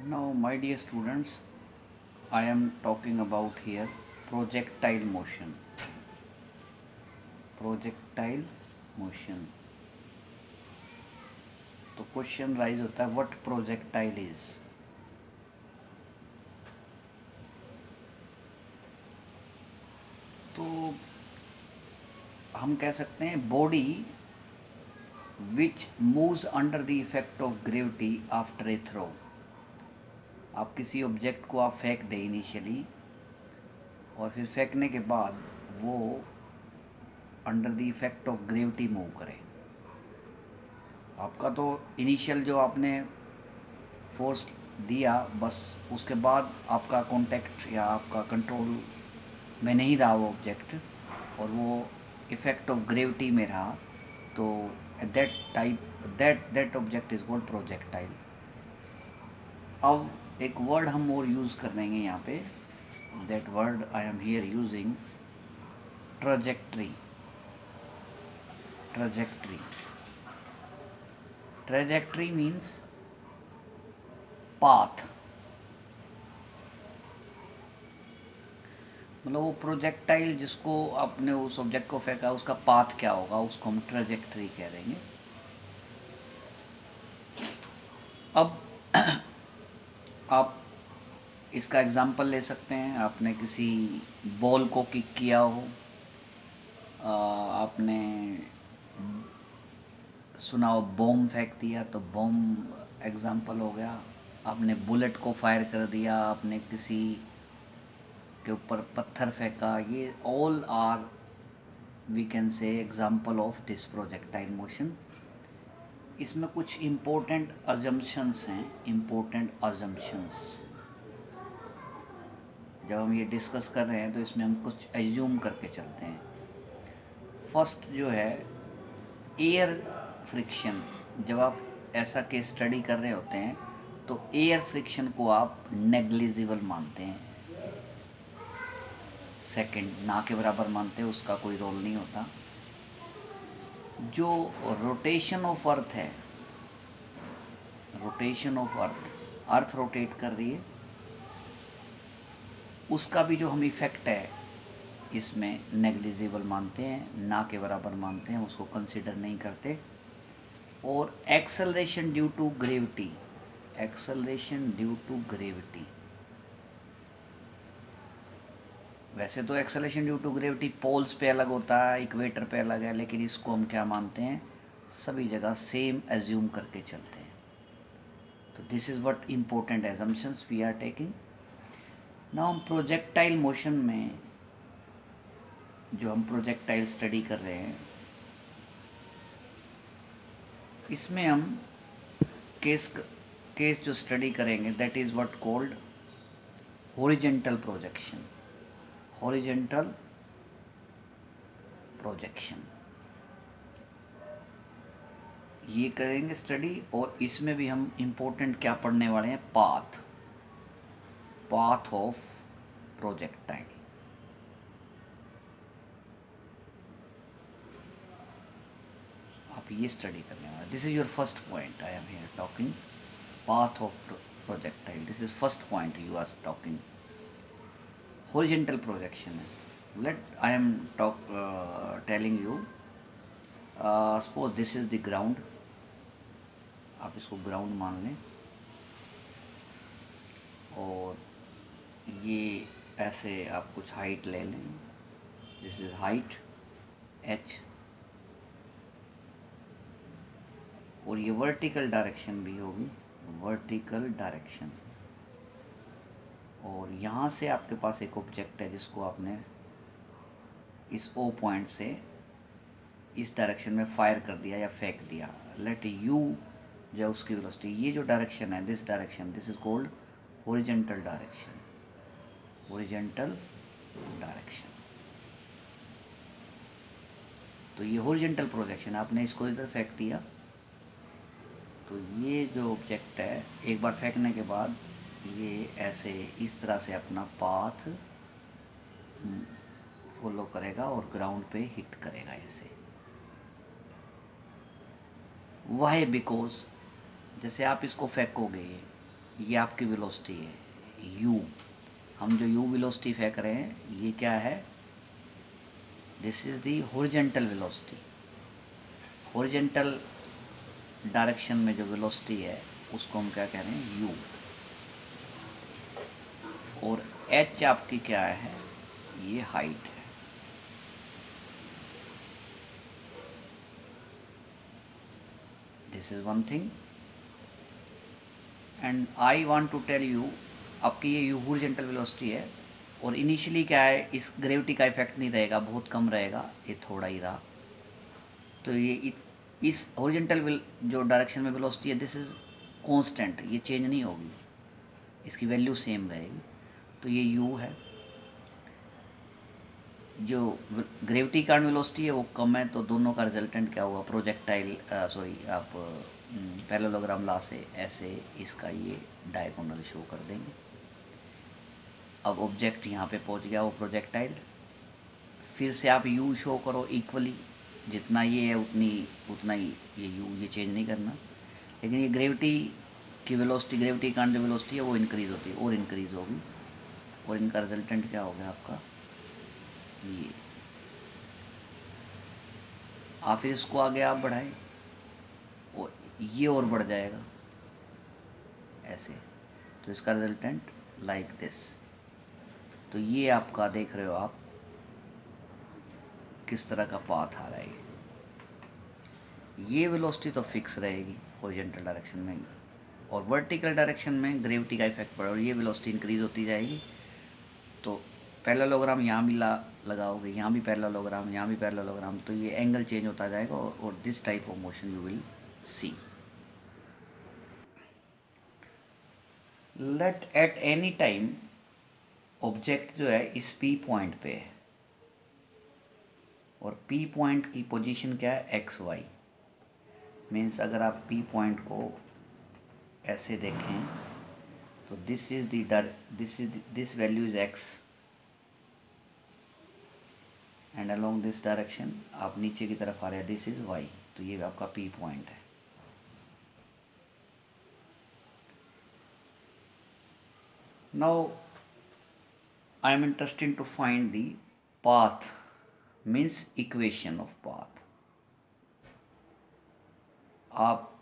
Now, my dear students, I am talking about here projectile motion. Projectile motion. तो question rise होता है what projectile is. तो हम कह सकते हैं body which moves under the effect of gravity after a throw. आप किसी ऑब्जेक्ट को आप फेंक दें इनिशियली और फिर फेंकने के बाद वो under the effect of gravity move करे. आपका तो इनिशियल जो आपने फोर्स दिया बस उसके बाद आपका कांटेक्ट या आपका कंट्रोल में नहीं रहा वो ऑब्जेक्ट और वो इफेक्ट ऑफ ग्रेविटी में रहा, तो that object is called projectile. अब एक वर्ड हम और यूज़ कर देंगे यहाँ पे. That word I am here using trajectory. Trajectory trajectory means path. मतलब वो प्रोजेक्टाइल जिसको आपने उस ऑब्जेक्ट को फेंका उसका पाथ क्या होगा, उसको हम ट्रजेक्ट्री कह देंगे. अब आप इसका एग्जांपल ले सकते हैं. आपने किसी बॉल को किक किया हो, आपने सुना हो बॉम्ब फेंक दिया तो बॉम्ब एग्जांपल हो गया. आपने बुलेट को फायर कर दिया, आपने किसी के ऊपर पत्थर फेंका. ये all are we can say example of this projectile motion. इसमें कुछ इम्पोर्टेंट अजम्पशंस हैं. इम्पोर्टेंट अजम्पशंस जब हम ये डिस्कस कर रहे हैं तो इसमें हम कुछ एज्यूम करके चलते हैं. फर्स्ट जो है एयर फ्रिक्शन. जब आप ऐसा केस स्टडी कर रहे होते हैं तो एयर फ्रिक्शन को आप नेग्लिजिबल मानते हैं. सेकंड ना के बराबर मानते हैं, उसका कोई रोल नहीं होता. जो रोटेशन ऑफ अर्थ है, रोटेशन ऑफ अर्थ रोटेट कर रही है, उसका भी जो हम इफेक्ट है इसमें नेग्लिजिबल मानते हैं, ना के बराबर मानते हैं, उसको कंसिडर नहीं करते. और acceleration due to gravity. Acceleration due to gravity, वैसे तो acceleration due to gravity poles पे अलग होता है, इक्वेटर पे अलग है, लेकिन इसको हम क्या मानते हैं, सभी जगह सेम एज्यूम करके चलते हैं. तो this is what important assumptions we are taking. Now हम प्रोजेक्टाइल मोशन में जो हम प्रोजेक्टाइल स्टडी कर रहे हैं इसमें हम केस जो स्टडी करेंगे that is what called horizontal projection. Horizontal projection ये करेंगे स्टडी. और इसमें भी हम इम्पोर्टेंट क्या पढ़ने वाले हैं, पाथ. Path of projectile. आप ये स्टडी करने वाले. This is your first point I am here talking. Path of projectile, this is first point you are talking. Horizontal projection है. Let I am telling you. Suppose this is the ground. आप इसको ground मान लें और ये ऐसे आप कुछ हाइट ले लें. दिस इज हाइट h और ये वर्टिकल डायरेक्शन भी होगी, वर्टिकल डायरेक्शन. और यहाँ से आपके पास एक ऑब्जेक्ट है जिसको आपने इस O पॉइंट से इस डायरेक्शन में फायर कर दिया या फेंक दिया. लेट u जो उसकी वेलोसिटी, ये जो डायरेक्शन है this direction, this is called horizontal direction. Horizontal direction. तो ये हॉरिजेंटल प्रोजेक्शन, आपने इसको इधर फेंक दिया तो ये जो ऑब्जेक्ट है एक बार फेंकने के बाद ये ऐसे इस तरह से अपना पाथ फॉलो करेगा और ग्राउंड पे हिट करेगा ऐसे. वाई? बिकॉज जैसे आप इसको फेंकोगे ये आपकी वेलोसिटी है u। हम जो u वेलोसिटी फेंक रहे हैं ये क्या है, this is the horizontal velocity. Horizontal direction में जो वेलोसिटी है उसको हम क्या कह रहे हैं, u। और h आपकी क्या है, ये हाइट है। This is one thing and I want to tell you, आपकी ये यू हॉरिजॉन्टल वेलोसिटी है और इनिशियली क्या है, इस ग्रेविटी का इफेक्ट नहीं रहेगा, बहुत कम रहेगा, ये थोड़ा ही रहा। तो ये इस हॉरिजॉन्टल जो डायरेक्शन में वेलोसिटी है दिस इज कांस्टेंट, ये चेंज नहीं होगी, इसकी वैल्यू सेम रहेगी। तो ये यू है। जो ग्रेविटी कारण वेलोसिटी है वो कम है, तो दोनों का रिजल्टेंट क्या हुआ, प्रोजेक्टाइल सॉरी आप पैरेललोग्राम ला से ऐसे इसका ये डायगोनल शो कर देंगे। अब ऑब्जेक्ट यहाँ पे पहुँच गया वो प्रोजेक्टाइल, फिर से आप यू शो करो इक्वली, जितना ये है उतना ही ये यू, ये चेंज नहीं करना। लेकिन ये ग्रेविटी की वेलोसिटी, ग्रेविटी कारण जो वेलोसिटी है वो इंक्रीज़ होती है और इंक्रीज़ होगी, और इनका रिजल्टेंट क्या हो गया आपका ये। आप फिर इसको आगे आप बढ़ाएं और ये और बढ़ जाएगा ऐसे, तो इसका रिजल्टेंट लाइक दिस। तो ये आपका देख रहे हो आप किस तरह का पाथ आ रहा है। ये वेलोसिटी तो फिक्स रहेगी हॉरिजॉन्टल डायरेक्शन में, और वर्टिकल डायरेक्शन में ग्रेविटी का इफेक्ट पड़ा और ये वेलोसिटी इंक्रीज होती जाएगी। तो पैरेललोग्राम यहाँ भी लगाओगे, यहाँ भी पैरेललोग्राम, यहाँ भी पैरेललोग्राम, तो ये एंगल चेंज होता जाएगा और this type of motion you will see. Let at any time object जो है इस पी पॉइंट पे है, और पी पॉइंट की पोजीशन क्या है, एक्स वाई। मीन्स अगर आप पी पॉइंट को ऐसे देखें तो this value is x and along this direction आप नीचे की तरफ आ रहे हैं, दिस इज वाई। तो ये आपका पी पॉइंट है। Now I am interested to find the path, means equation of path. आप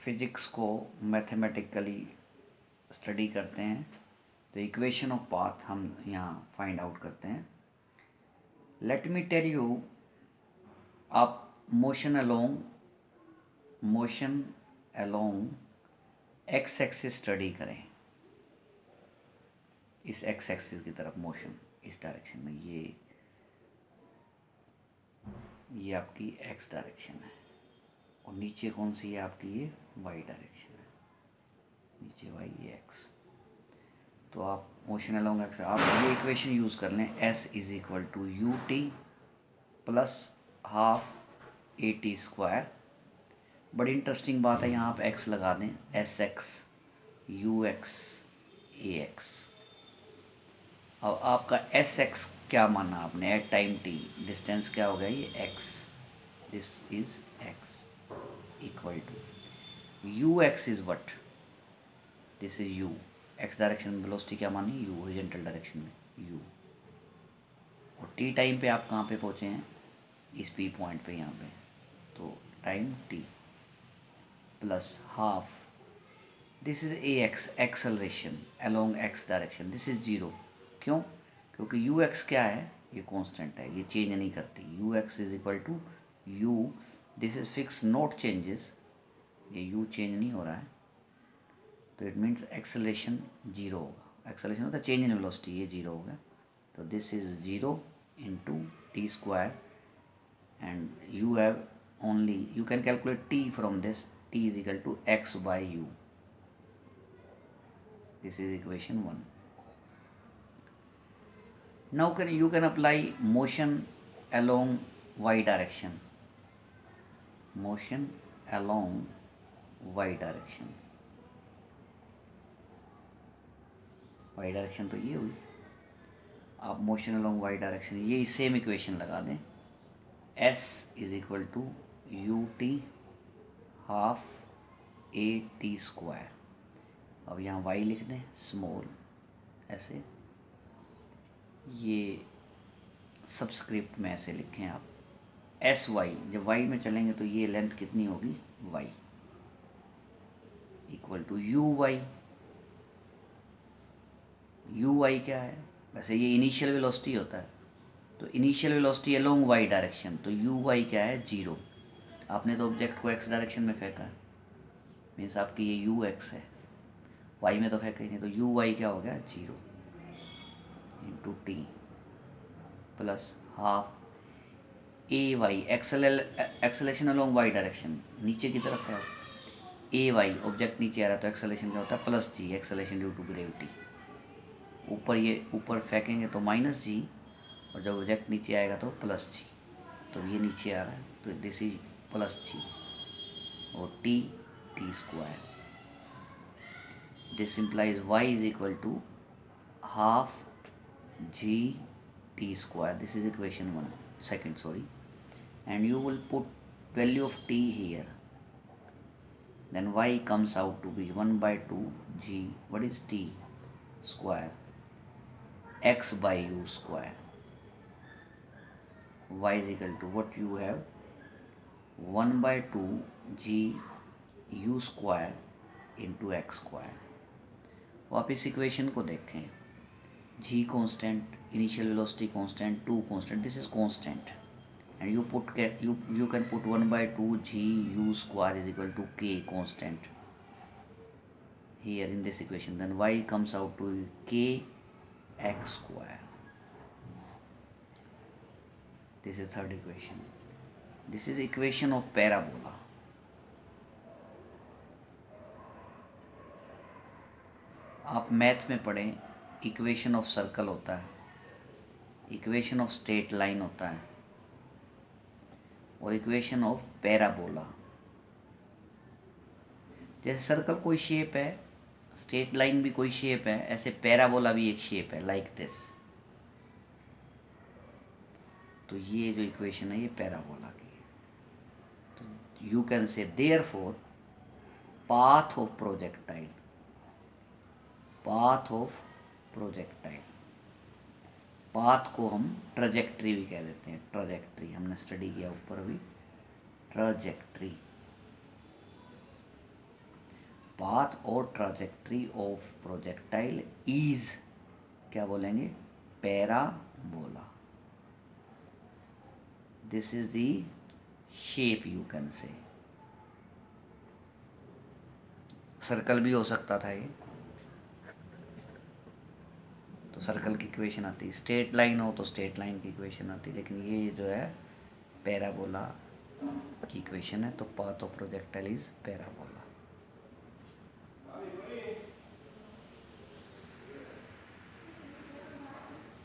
फिजिक्स को मैथमेटिकली स्टडी करते हैं तो इक्वेशन ऑफ पाथ हम यहाँ फाइंड आउट करते हैं। लेट मी टेल यू, आप motion along x axis study करें, इस एक्स एक्सिस की तरफ मोशन इस डायरेक्शन में, ये आपकी एक्स डायरेक्शन है, और नीचे कौन सी है आपकी, ये वाई डायरेक्शन है, नीचे वाई ये एक्स। तो आप मोशन अलोंग एक्स, आप ये इक्वेशन यूज़ कर लें, s is equal to u t plus half a t square. बड़ी इंटरेस्टिंग बात है, यहाँ आप एक्स लगा दें, s x u x a x. अब आपका एस एक्स क्या माना आपने, एट टाइम टी, डिस्टेंस क्या हो गया, ये x, this is x equal to u x is what, this is u. X direction में वेलोसिटी क्या मानी, यू, हॉरिजॉन्टल डायरेक्शन में यू। और टी टाइम पे आप कहाँ पे पहुँचे हैं, इस पी पॉइंट पे यहाँ पे, तो time T plus half, this is a x, acceleration along x direction, this is zero. क्यों, क्योंकि यू एक्स क्या है, ये कांस्टेंट है, ये चेंज नहीं करती। U x is equal to u, this is fix not changes, ये यू चेंज नहीं हो रहा है, तो इट मीन्स एक्सेलरेशन जीरो होगा। एक्सेलरेशन होता है चेंज इन वेलोसिटी, ये जीरो होगा। तो this is zero into t square, and you have only, you can calculate t from this, t is equal to x by u. This is equation 1. Now you can apply motion along y direction. Motion along y direction. y direction तो ये हुई, आप motion along y direction ये same equation लगा दें, s is equal to ut half a t square. अब यहाँ y लिख दें स्मॉल ऐसे, ये सबस्क्रिप्ट में ऐसे लिखें आप एस वाई। जब y में चलेंगे तो ये लेंथ कितनी होगी y equal to u y. U y क्या है, वैसे ये इनिशियल वेलोसिटी होता है, तो initial velocity along Y direction, तो यू वाई क्या है 0। आपने तो ऑब्जेक्ट को एक्स डायरेक्शन में फेंका है, मीन्स आपकी ये यू एक्स है, वाई में तो फेंका ही नहीं, तो यू वाई क्या हो गया 0 into T plus half A Y acceleration along Y direction, नीचे की तरफ है ए वाई, ऑब्जेक्ट नीचे आ रहा है तो एक्सेलेशन क्या होता है plus g, acceleration due to gravity. ऊपर ये ऊपर फेंकेंगे तो माइनस जी, और जब ऑब्जेक्ट नीचे आएगा तो प्लस जी, तो ये नीचे आ रहा है तो दिस इज प्लस जी, और T T square. This implies y is equal to half g t square. This is equation 1 second, sorry, and you will put value of t here, then y comes out to be 1 by 2 g, what is t square, x by u square. Y is equal to what you have 1 by 2 g u square into x square. आप इस equation को देखें, g constant, initial velocity constant, 2 constant, this is constant, and you can put 1 by 2 g u square is equal to k constant here in this equation, then y comes out to k x square. This is third equation. This is equation of parabola. आप math में पढ़ें, equation of circle होता है, equation of straight line होता है, और equation of parabola. जैसे circle कोई शेप है, स्ट्रेट लाइन भी कोई शेप है, ऐसे पैराबोला भी एक शेप है लाइक दिस। तो ये जो इक्वेशन है ये पैराबोला की है। तो you can say therefore path of projectile, path of projectile, path को हम ट्रजेक्ट्री भी कह देते हैं, ट्रजेक्ट्री हमने स्टडी किया ऊपर अभी, ट्रजेक्ट्री, पाथ और ट्रजेक्ट्री ऑफ प्रोजेक्टाइल इज क्या बोलेंगे parabola. This is the shape you can say. Circle भी हो सकता था ये, तो सर्कल की इक्वेशन आती, स्ट्रेट लाइन हो तो स्ट्रेट लाइन की इक्वेशन आती, लेकिन ये जो है पैराबोला की इक्वेशन है, तो path of projectile is parabola.